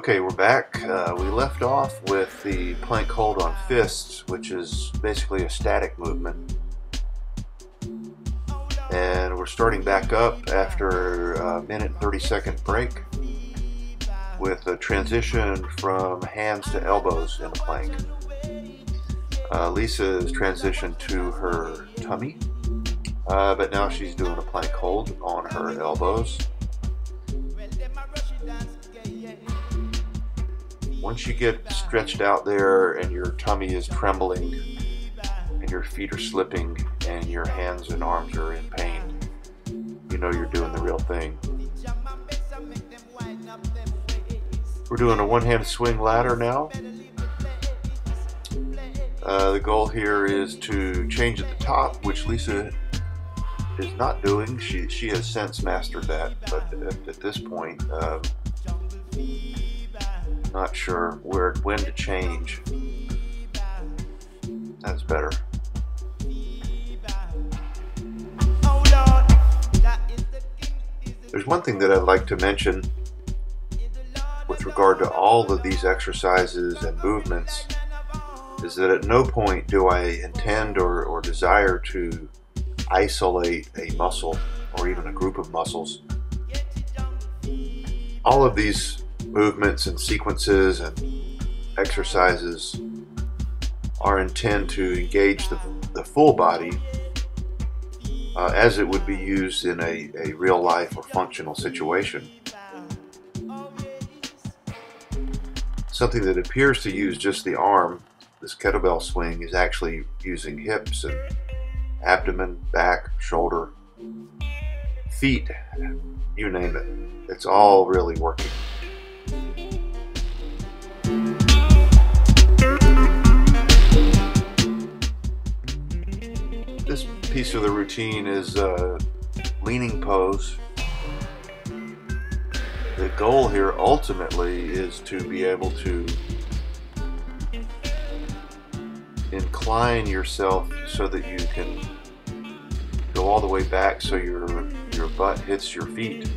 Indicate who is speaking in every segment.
Speaker 1: Okay, we're back. We left off with the plank hold on fists, which is basically a static movement. And we're starting back up after a minute and 30-second break with a transition from hands to elbows in a plank. Lisa has transitioned to her tummy, but now she's doing a plank hold on her elbows. Once you get stretched out there and your tummy is trembling and your feet are slipping and your hands and arms are in pain, you know you're doing the real thing. We're doing a one-handed swing ladder now. The goal here is to change at the top, which Lisa is not doing. She has since mastered that, but at this point, not sure when to change. That's better. There's one thing that I'd like to mention with regard to all of these exercises and movements is that at no point do I intend or desire to isolate a muscle or even a group of muscles. All of these movements and sequences and exercises are intended to engage the full body as it would be used in a real life or functional situation. Something that appears to use just the arm, this kettlebell swing, is actually using hips and abdomen, back, shoulder, feet, you name it. It's all really working. This piece of the routine is leaning pose. The goal here ultimately is to be able to incline yourself so that you can go all the way back so your butt hits your feet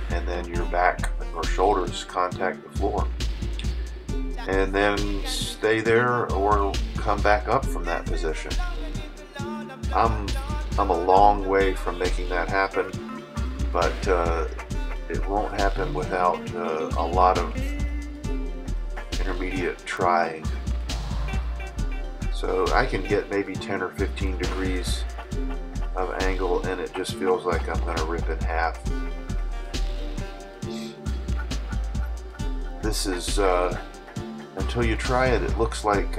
Speaker 1: and then your back or shoulders contact the floor, and then stay there or come back up from that position. I'm a long way from making that happen, but it won't happen without a lot of intermediate trying. So I can get maybe 10 or 15 degrees of angle and it just feels like I'm going to rip in half. This is, until you try it, it looks like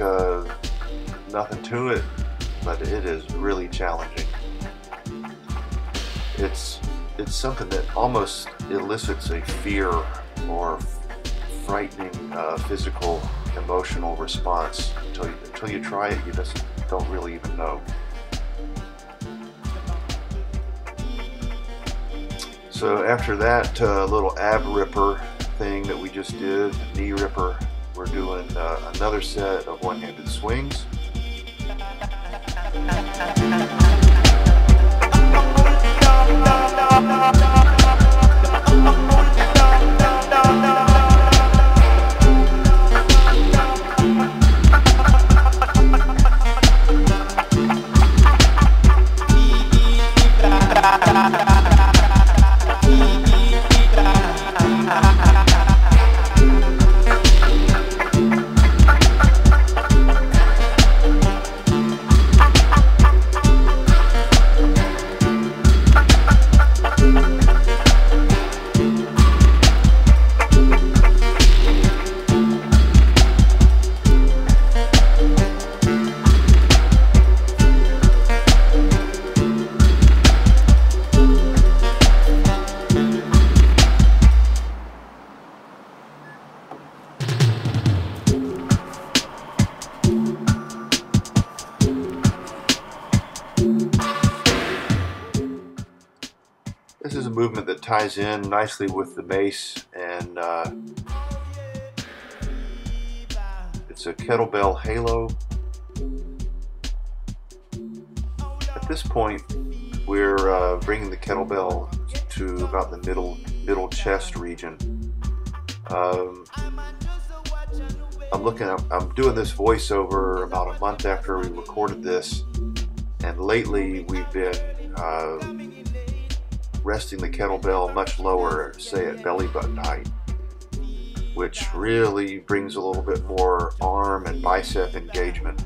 Speaker 1: nothing to it, but it is really challenging. It's something that almost elicits a fear or frightening physical, emotional response. Until you try it, you just don't really even know. So after that little ab ripper thing that we just did, knee ripper, we're doing another set of one-handed swings. This is a movement that ties in nicely with the mace, and it's a kettlebell halo. At this point, we're bringing the kettlebell to about the middle chest region. I'm doing this voiceover about a month after we recorded this, and lately we've been resting the kettlebell much lower, say at belly button height, which really brings a little bit more arm and bicep engagement,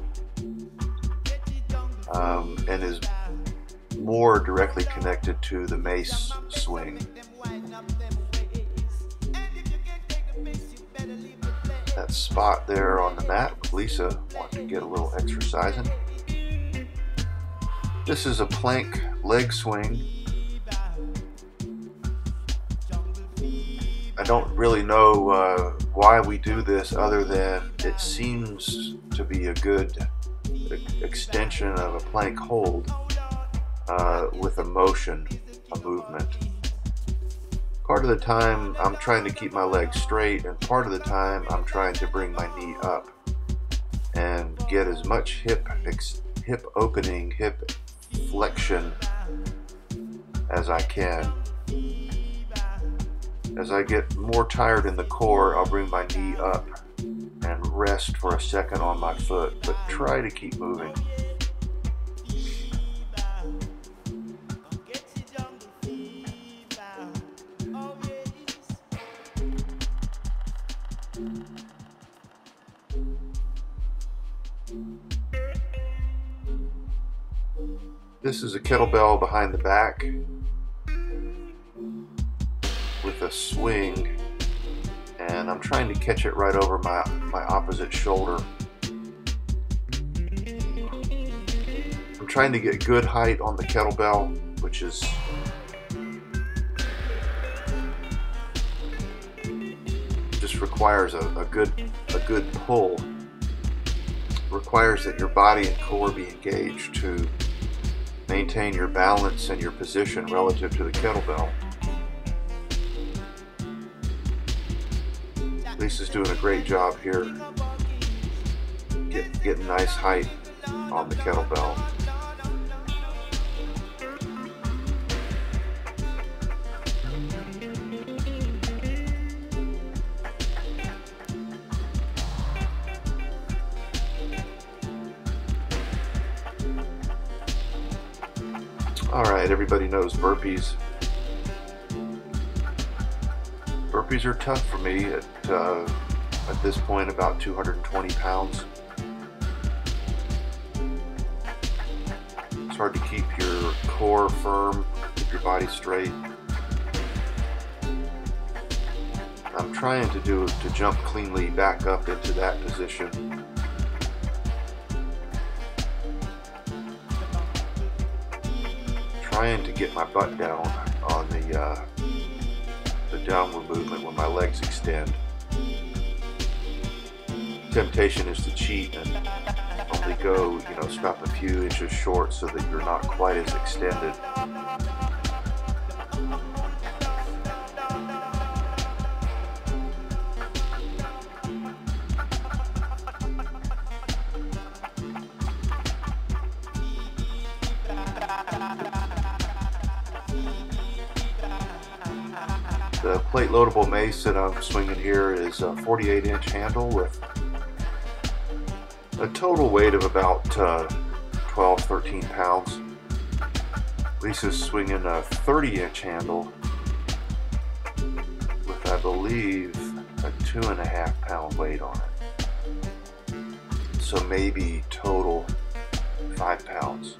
Speaker 1: and is more directly connected to the mace swing. That spot there on the mat with Lisa wanting to get a little exercising. This is a plank leg swing. I don't really know why we do this, other than it seems to be a good extension of a plank hold with a motion, a movement. Part of the time I'm trying to keep my legs straight, and part of the time I'm trying to bring my knee up and get as much hip opening, hip flexion as I can. As I get more tired in the core, I'll bring my knee up and rest for a second on my foot, but try to keep moving. This is a kettlebell behind the back with a swing, and I'm trying to catch it right over my opposite shoulder. I'm trying to get good height on the kettlebell, which is just requires a good pull. Requires that your body and core be engaged to maintain your balance and your position relative to the kettlebell. Lisa's doing a great job here, getting nice height on the kettlebell. Alright, everybody knows burpees. Burpees are tough for me at this point, about 220 pounds. It's hard to keep your core firm, keep your body straight. I'm trying to jump cleanly back up into that position. Trying to get my butt down on the downward movement when my legs extend. Temptation is to cheat and only go, stop a few inches short so that you're not quite as extended. The plate loadable mace that I'm swinging here is a 48-inch handle with a total weight of about 12-13 pounds. Lisa's swinging a 30-inch handle with, I believe, a 2.5 pound weight on it. So maybe total 5 pounds.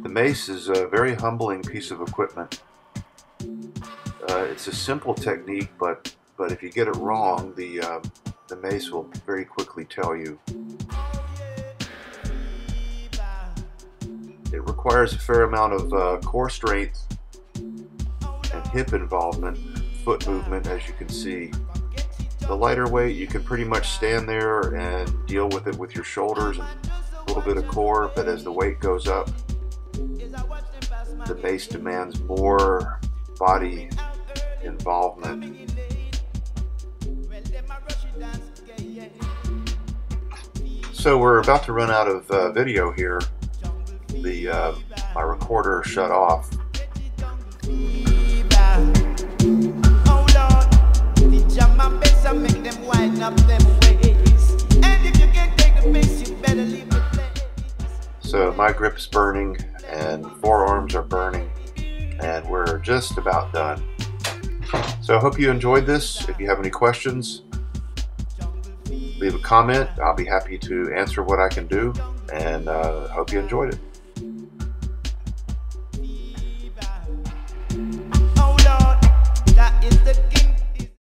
Speaker 1: The mace is a very humbling piece of equipment. It's a simple technique, but if you get it wrong, the mace will very quickly tell you. It requires a fair amount of core strength and hip involvement, foot movement, as you can see. The lighter weight, you can pretty much stand there and deal with it with your shoulders and a little bit of core, but as the weight goes up, the mace demands more body involvement. So we're about to run out of video here. My recorder shut off. So my grip's burning and forearms are burning, and we're just about done. So I hope you enjoyed this. If you have any questions, leave a comment. I'll be happy to answer what I can do, and hope you enjoyed it.